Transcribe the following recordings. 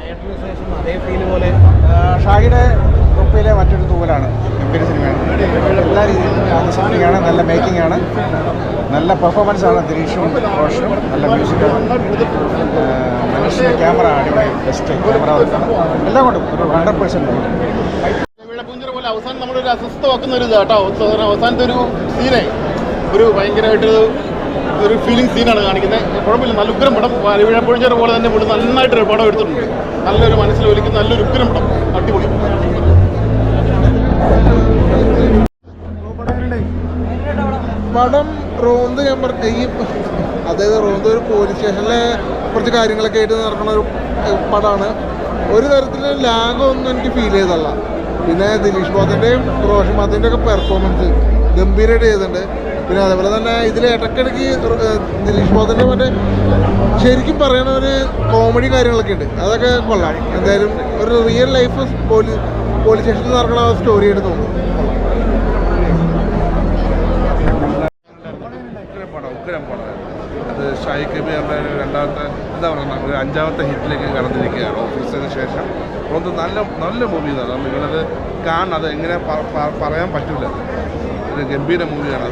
തിയേറ്ററിന് ശേഷം അതേ ഫീൽ പോലെ ഷാഹിയുടെ ഗ്രൂപ്പിലെ മറ്റൊരു തൂവലാണ് ഗംഭീര സിനിമയാണ്. എല്ലാ രീതിയിലും ആകർഷിക്കുകയാണ്. നല്ല മേക്കിംഗ് ആണ്, നല്ല പെർഫോമൻസ് ആണ്. ദിലീഷും റോഷനും നല്ല മ്യൂസിക്കാണ്. മനുഷ്യൻ്റെ ക്യാമറ അടിപൊളി, ബെസ്റ്റ് ക്യാമറ വർക്കാണ്. എല്ലാം കൊണ്ടും ഒരു 100% പൂഞ്ചിറ പോലെ അവസാനം നമ്മളൊരു അസ്വസ്ഥമാക്കുന്ന ഒരു ഇതാട്ടോ. അവസാനത്തെ ഒരു സീനെ ഒരു ഭയങ്കരമായിട്ട് ഒരു ഫീലിംഗ് സീനാണ് കാണിക്കുന്നത്. കുഴപ്പമില്ല, നല്ല ഉഗ്രം പടം. പൂഞ്ചിറ പോലെ തന്നെ പുള്ളി നന്നായിട്ടൊരു പടം എടുത്തിട്ടുണ്ട്. നല്ലൊരു മനസ്സിൽ ഒലിക്കുന്ന നല്ലൊരു ഉഗ്രം പടം, അടിപൊളി. പടം റോന്ത് ഞാൻ ഈ അതായത് റോന്ത് ഒരു പോലീസ് സ്റ്റേഷനിലെ കുറച്ച് കാര്യങ്ങളൊക്കെ ആയിട്ട് നടക്കുന്ന ഒരു പടമാണ്. ഒരു തരത്തിലും ലാഗൊന്നും എനിക്ക് ഫീൽ ചെയ്തല്ല. പിന്നെ ദിലീഷ് ബോധൻ്റെയും റോഷൻ മാത്തിൻ്റെ ഒക്കെ പെർഫോമൻസ് ഗംഭീരമായിട്ട് ചെയ്തിട്ടുണ്ട്. പിന്നെ അതേപോലെ തന്നെ ഇതിൽ ഇടയ്ക്കിടയ്ക്ക് ദിലീഷ് ബോധൻ്റെ മറ്റേ ശരിക്കും പറയണ ഒരു കോമഡി കാര്യങ്ങളൊക്കെ ഉണ്ട്. അതൊക്കെ കൊള്ളാം. എന്തായാലും ഒരു റിയൽ ലൈഫ് പോലീസ് സ്റ്റേഷനിൽ നടക്കുന്ന ആ സ്റ്റോറി ആയിട്ട് തോന്നുന്നു. അത് ഷാഹി കബീറിൻ്റെ രണ്ടാമത്തെ എന്താ പറയുക ഒരു 5ാമത്തെ ഹിറ്റിലേക്ക് കടന്നിരിക്കുകയാണ്. ഓഫീസിന് ശേഷം ഒന്ന് നല്ല മൂവി ഇതാണ്. നിങ്ങളത് കാണണം. അത് എങ്ങനെ പറയാൻ പറ്റില്ല. ഒരു ഗംഭീര മൂവിയാണ്.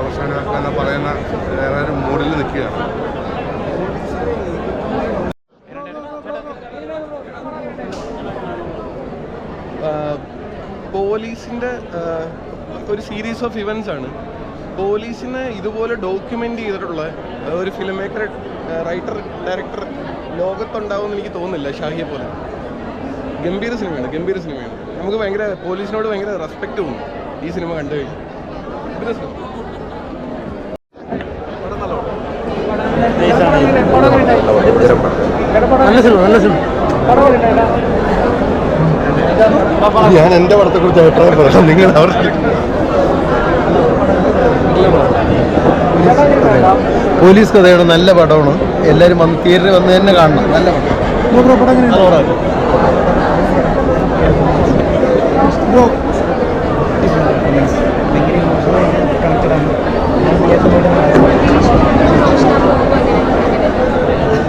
അവസാനമാക്കാൻ പറയുന്ന വേറെ ഒരു മോഡിൽ നിൽക്കുകയാണ്. പോലീസിൻ്റെ ഒരു സീരീസ് ഓഫ് ഇവൻറ്റ്സ് ആണ്. പോലീസിനെ ഇതുപോലെ ഡോക്യുമെൻ്റ് ചെയ്തിട്ടുള്ള ഒരു ഫിലിം മേക്കർ, റൈറ്റർ, ഡയറക്ടർ ലോകത്തുണ്ടാവുമെന്ന് എനിക്ക് തോന്നുന്നില്ല ഷാഹിയെ പോലെ. ഗംഭീര സിനിമയാണ്. നമുക്ക് ഭയങ്കര പോലീസിനോട് ഭയങ്കര റെസ്പെക്റ്റ് തോന്നും ഈ സിനിമ കണ്ടു കഴിഞ്ഞു. ഞാൻ എൻ്റെ പടത്തെക്കുറിച്ച് അഭിപ്രായം പറയാം. നിങ്ങൾ അവർ പോലീസ് കഥയുടെ നല്ല പടമാണ്. എല്ലാവരും വന്ന് തിയേറ്ററിൽ വന്ന് തന്നെ കാണണം. നല്ല പടം.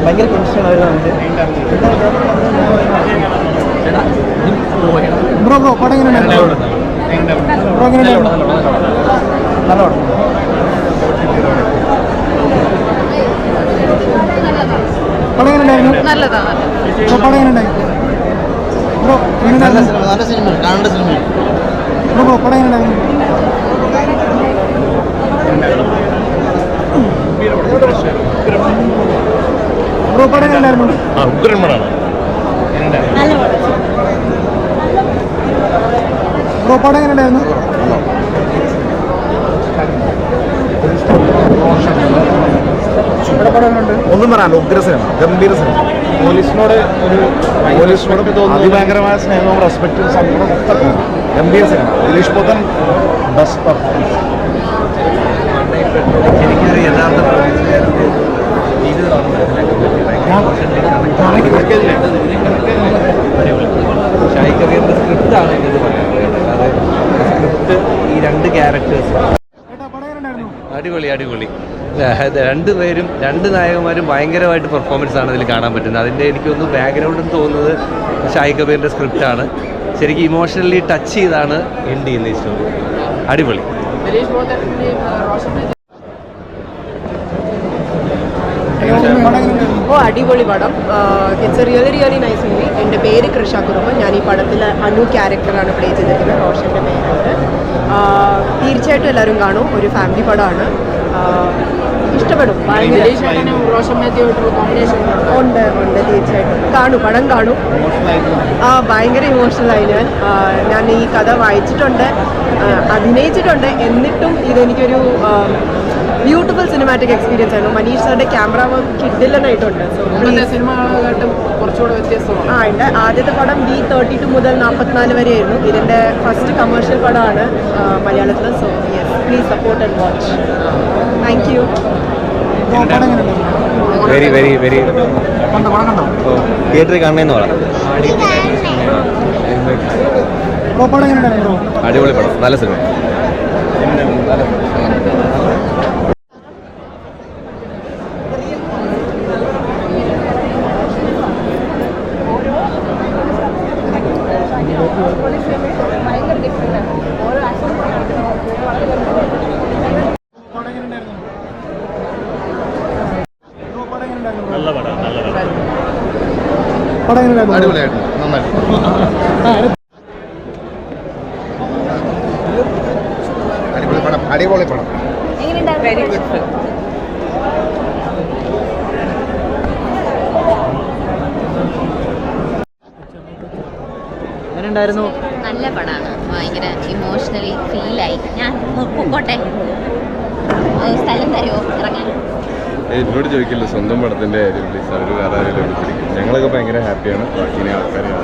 ഭയങ്കര കെമിസ്ട്രിയാണ് അവർ തമ്മിൽ. ബ്രോ പടം എങ്ങനെയാണ്? നല്ല പടം. പടം എങ്ങനെയുണ്ടായിരുന്നു? നല്ലതാണ്. പടം എങ്ങനെയുണ്ടായി ബ്രോ? നല്ല സിനിമ, കാണേണ്ട സിനിമയാണ്. ബ്രോ പടം എങ്ങനെയുണ്ടായിരുന്നു? ബ്രോ പടം എങ്ങനെയുണ്ടായിരുന്നു? ഉഗ്രന്മാരാണ്. ബ്രോ പടം എങ്ങനെയുണ്ടായിരുന്നു? ഒന്നും പറയാനല്ലോ. ഉഗ്ര സിനിമ, ഗംഭീര സിനിമ. പോലീസിനോട് അതിഭയങ്കരമായ സ്നേഹവും റെസ്പെക്റ്റും സങ്കടം ഒക്കെ. ഗംഭീര cinema. Dileesh Pothan best performance. എനിക്കൊരു യഥാർത്ഥ ഷാഹി കബീറിന്റെ സ്ക്രിപ്റ്റാണ് ഇത് പറയുന്നത്. അല്ലാതെ സ്ക്രിപ്റ്റ് ഈ 2 ക്യാരക്ടേഴ്സ് അടിപൊളി. രണ്ടുപേരും, 2 നായകന്മാരും ഭയങ്കരമായിട്ട് പെർഫോമൻസ് ആണ് ഇതിൽ കാണാൻ പറ്റുന്നത്. അതിൻ്റെ എനിക്കൊന്ന് ബാക്ക്ഗ്രൗണ്ട് എന്ന് തോന്നുന്നത് ഷാഹി കബീറിൻ്റെ സ്ക്രിപ്റ്റാണ്. ശരിക്കും ഇമോഷണലി ടച്ച് ചെയ്താണ് എൻഡ് ചെയ്യുന്ന ഈ സ്റ്റോറി. അടിപൊളി. അടിപൊളി പടം. It's A really nice movie. എൻ്റെ പേര് കൃഷ കുറുപ്പ്. ഞാൻ ഈ പടത്തിൽ അനു ക്യാരക്ടറാണ് പ്ലേ ചെയ്തിരിക്കുന്നത്, റോഷൻ്റെ പേരായിട്ട്. തീർച്ചയായിട്ടും എല്ലാവരും കാണും. ഒരു ഫാമിലി പടമാണ്. ഇഷ്ടപ്പെടും. ഉണ്ട് തീർച്ചയായിട്ടും പടം കാണും. ഭയങ്കര ഇമോഷണലായി. ഞാൻ ഈ കഥ വായിച്ചിട്ടുണ്ട്, അഭിനയിച്ചിട്ടുണ്ട്. എന്നിട്ടും ഇതെനിക്കൊരു ബ്യൂട്ടിഫുൾ സിനിമാറ്റിക് എക്സ്പീരിയൻസ് ആയിരുന്നു. മനീഷ് സാറിൻ്റെ ക്യാമറ വർക്ക് കിഡിലനായിട്ടുണ്ട്. സിനിമകളായിട്ടും കുറച്ചുകൂടെ വ്യത്യസ്തമാണ്. ഉണ്ട്. ആദ്യത്തെ പടം B32 മുതൽ 44 വരെയായിരുന്നു. ഇതിൻ്റെ ഫസ്റ്റ് കമേഴ്ഷ്യൽ പടമാണ് മലയാളത്തിൽ. So yes, please support and watch. Thank you. Very തിയേറ്ററിൽ കാണണമെന്ന് പറയാം. അടിപൊളി പടം, നല്ല സിനിമ. അടിപൊളിയായിരുന്നു, നന്നായിട്ട്. അടിപൊളി പടം, അടിപൊളി പടം. Very good. നല്ല പടമാണ്, ഭയങ്കര ഇമോഷണലി ഫീലായി. ഞാൻ പൊക്കോട്ടെ, സ്ഥലം തരുമോ ഇറങ്ങാൻ? എന്നോട് ചോദിക്കില്ല, സ്വന്തം പടത്തിൻ്റെ കാര്യം പ്ലീസ്. അവർ വേറെ ആരെങ്കിലും പിടിക്കും. ഞങ്ങളൊക്കെ ഭയങ്കര ഹാപ്പിയാണ്. ബാക്കി ആൾക്കാരാണ്.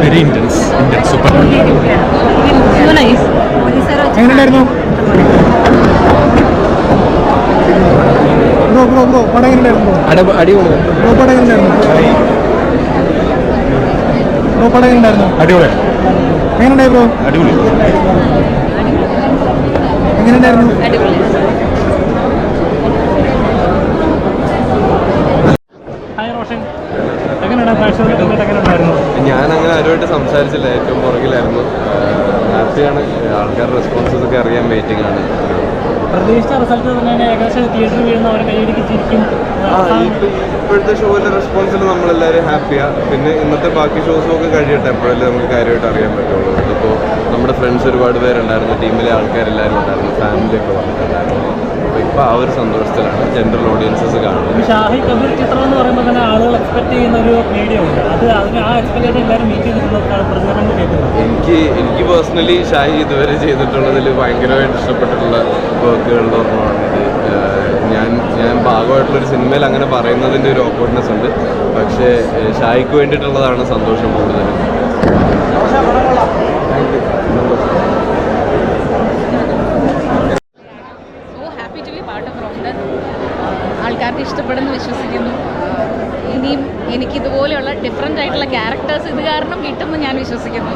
Very intense super. എങ്ങനെയുണ്ടായിരുന്നു? ബ്രോ പടം എങ്ങനെയുണ്ടായിരുന്നു? അടിപൊളി. ബ്രോ പടം എങ്ങനെയുണ്ടായിരുന്നു? ബ്രോ പടം എങ്ങനെയുണ്ടായിരുന്നു? അടിപൊളി. എങ്ങനെയുണ്ടായി ബ്രോ? അടിപൊളി. എങ്ങനെയുണ്ടായിരുന്നു? അടിപൊളി. ഞാനങ്ങനെ ആരുമായിട്ട് സംസാരിച്ചില്ല, ഏറ്റവും പുറകിലായിരുന്നു. ഹാപ്പിയാണ്. ആൾക്കാരുടെ റെസ്പോൺസസ് ഒക്കെ അറിയാൻ വെയിറ്റിംഗ് ആണ്. പ്രതീക്ഷിച്ച റിസൾട്ട് തന്നെയാണ്. ഏകദേശം തിയേറ്ററിൽ വീഴുന്ന അവരെ കൈയടിക്ക് ചിരിക്കും. ഇപ്പോഴത്തെ ഷോയിലെ റെസ്പോൺസിൽ നമ്മളെല്ലാവരും ഹാപ്പിയാണ്. പിന്നെ ഇന്നത്തെ ബാക്കി ഷോസും ഒക്കെ കഴിയട്ടെ, എപ്പോഴല്ലേ നമുക്ക് കാര്യമായിട്ട് അറിയാൻ പറ്റുള്ളൂ. ഇതിപ്പോൾ നമ്മുടെ ഫ്രണ്ട്സ് ഒരുപാട് പേരുണ്ടായിരുന്നു, ടീമിലെ ആൾക്കാരെല്ലാവരും ഉണ്ടായിരുന്നു, ഫാമിലിയൊക്കെ വന്നിട്ടുണ്ടായിരുന്നു. അപ്പോൾ ഇപ്പോൾ ആ ഒരു സന്തോഷത്തിലാണ് ജനറൽ ഓഡിയൻസസ് കാണുന്നത്. ഷാഹി കബീർ ചിത്രം എന്ന് പറയുമ്പോൾ തന്നെ ആളുകൾ എക്സ്പെക്ട് ചെയ്യുന്ന ഒരു മീഡിയ ഉണ്ട്. അതിന് ആ എക്സ്പെക്ടേഷൻ എല്ലാവരും മീറ്റ് ചെയ്തിട്ടുള്ളതാണ് പ്രതികരണം കേൾക്കുന്നത്. എനിക്ക് പേഴ്സണലി ഷാഹി ഇതുവരെ ചെയ്തിട്ടുള്ളതിൽ ഭയങ്കരമായിട്ട് ഇഷ്ടപ്പെട്ടിട്ടുള്ള വർക്കുകളുടെ ഓർമ്മയാണിത്. ഞാൻ ഭാഗമായിട്ടുള്ളൊരു സിനിമയിൽ അങ്ങനെ പറയുന്നതിൻ്റെ ഒരു ഓക്വേർഡ്നെസ് ഉണ്ട്. പക്ഷേ ഷാഹിക്ക് വേണ്ടിയിട്ടുള്ളതാണ് സന്തോഷം കൂടുതലും. ആൾക്കാർക്ക് ഇഷ്ടപ്പെടുന്നു വിശ്വസിക്കുന്നു. ഇനിയും എനിക്കിതുപോലെയുള്ള ഡിഫറെൻ്റ് ആയിട്ടുള്ള ക്യാരക്ടേഴ്സ് ഇത് കാരണം കിട്ടുമെന്ന് ഞാൻ വിശ്വസിക്കുന്നു.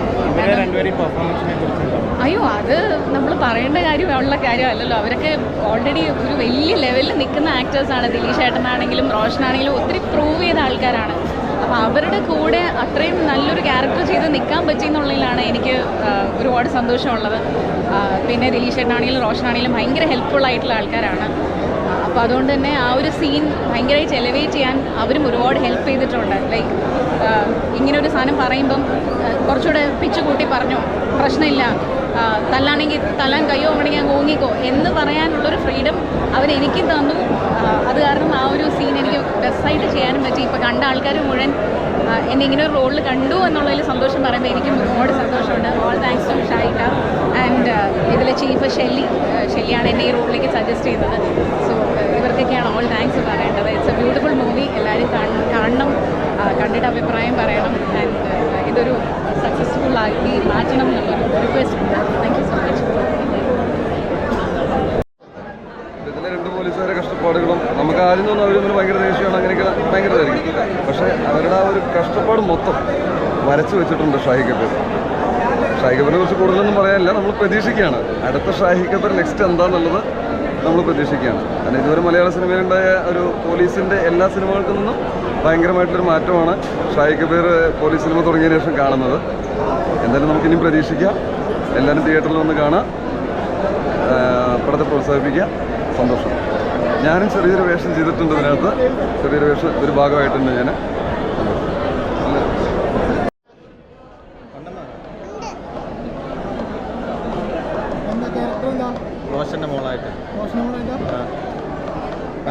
അയ്യോ, അത് നമ്മൾ പറയേണ്ട ഉള്ള കാര്യമല്ലല്ലോ. അവരൊക്കെ ഓൾറെഡി ഒരു വലിയ ലെവലിൽ നിൽക്കുന്ന ആക്ടേഴ്സാണ്. ദിലീഷ് ഏട്ടനാണെങ്കിലും റോഷനാണെങ്കിലും ഒത്തിരി പ്രൂവ് ചെയ്ത ആൾക്കാരാണ്. അപ്പോൾ അവരുടെ കൂടെ അത്രയും നല്ലൊരു ക്യാരക്ടർ ചെയ്ത് നിൽക്കാൻ പറ്റിയെന്നുള്ളതിലാണ് എനിക്ക് ഒരുപാട് സന്തോഷമുള്ളത്. പിന്നെ ദിലീഷ് ഏട്ടനാണെങ്കിലും റോഷനാണെങ്കിലും ഭയങ്കര ഹെൽപ്ഫുള്ളായിട്ടുള്ള ആൾക്കാരാണ്. അപ്പോൾ അതുകൊണ്ട് തന്നെ ആ ഒരു സീൻ ഭയങ്കരമായിട്ട് എലവേറ്റ് ചെയ്യാൻ അവരും ഒരുപാട് ഹെൽപ്പ് ചെയ്തിട്ടുണ്ട്. ലൈക്ക് ഇങ്ങനൊരു സാധനം പറയുമ്പം കുറച്ചുകൂടെ പിച്ച് കൂട്ടി പറഞ്ഞു, പ്രശ്നമില്ല, തല്ലാണെങ്കിൽ തല്ലാൻ കയ്യോ വേണമെങ്കിൽ ഞാൻ ഓങ്ങിക്കോ എന്ന് പറയാനുള്ളൊരു ഫ്രീഡം അവരെനിക്കും തന്നു. അത് കാരണം ആ ഒരു സീൻ എനിക്ക് ബെസ്റ്റായിട്ട് ചെയ്യാനും പറ്റി. ഇപ്പോൾ കണ്ട ആൾക്കാർ മുഴുവൻ എന്നെ ഇങ്ങനെ ഒരു റോളിൽ കണ്ടു എന്നുള്ളതിൽ സന്തോഷം പറയുമ്പോൾ എനിക്കും ഒരുപാട് സന്തോഷമുണ്ട്. ഓൾ താങ്ക്സ് ടു ഷായിക ആൻഡ് ഇതിലെ ചീഫ് ഷെല്ലിയാണ് എന്നെ ഈ റോളിലേക്ക് സജസ്റ്റ് ചെയ്തത്. സോ ഇവർക്കൊക്കെയാണ് ഓൾ താങ്ക്സ് പറയേണ്ടത്. It's A beautiful movie. എല്ലാവരും കാണണം, കണ്ടിട്ട് അഭിപ്രായം പറയണം. ആൻഡ് ഇതൊരു സക്സസ്ഫുൾ ആക്കി മാറ്റണം എന്നുള്ളൊരു റിക്വസ്റ്റ് ഉണ്ട്. Thank you so much. ഇതിലെ രണ്ട് പോലീസുകാരെ കഷ്ടപ്പാടുകളും നമുക്ക് ആദ്യം തോന്നുന്നു അവർ തമ്മിൽ ഭയങ്കര ദേഷ്യമാണ്, അങ്ങനെയൊക്കെ ഭയങ്കരതായിരിക്കും. പക്ഷേ അവരുടെ ആ ഒരു കഷ്ടപ്പാട് മൊത്തം വരച്ചു വെച്ചിട്ടുണ്ട് ഷാഹി കബീർ. ഷാഹി കബീറിനെ കുറിച്ച് കൂടുതലൊന്നും പറയാനില്ല. നമ്മൾ പ്രതീക്ഷിക്കുകയാണ് അടുത്ത ഷാഹി കബീർ നെക്സ്റ്റ് എന്താണെന്നുള്ളത് നമ്മൾ പ്രതീക്ഷിക്കുകയാണ്. കാരണം ഇതുവരെ മലയാള സിനിമയിലുണ്ടായ ഒരു പോലീസിൻ്റെ എല്ലാ സിനിമകൾക്കും നിന്നും ഭയങ്കരമായിട്ടൊരു മാറ്റമാണ് ഷാഹി കബീർ പോലീസ് സിനിമ തുടങ്ങിയതിന് ശേഷം കാണുന്നത്. എന്തായാലും നമുക്കിനിയും പ്രതീക്ഷിക്കാം. എല്ലാവരും തിയേറ്ററിൽ വന്ന് കാണാം, പടത്തെ പ്രോത്സാഹിപ്പിക്കുക. സന്തോഷം. ഞാനും ചെറിയൊരു വേഷം ചെയ്തിട്ടുണ്ട് ഇതിനകത്ത്. ചെറിയൊരു വേഷം ഒരു ഭാഗമായിട്ടുണ്ട് ഞാൻ. റോഷൻ്റെ മോളായിട്ട്.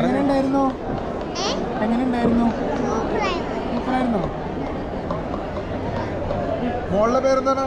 എങ്ങനെയുണ്ടായിരുന്നു? മോളുടെ പേരെന്താണ്?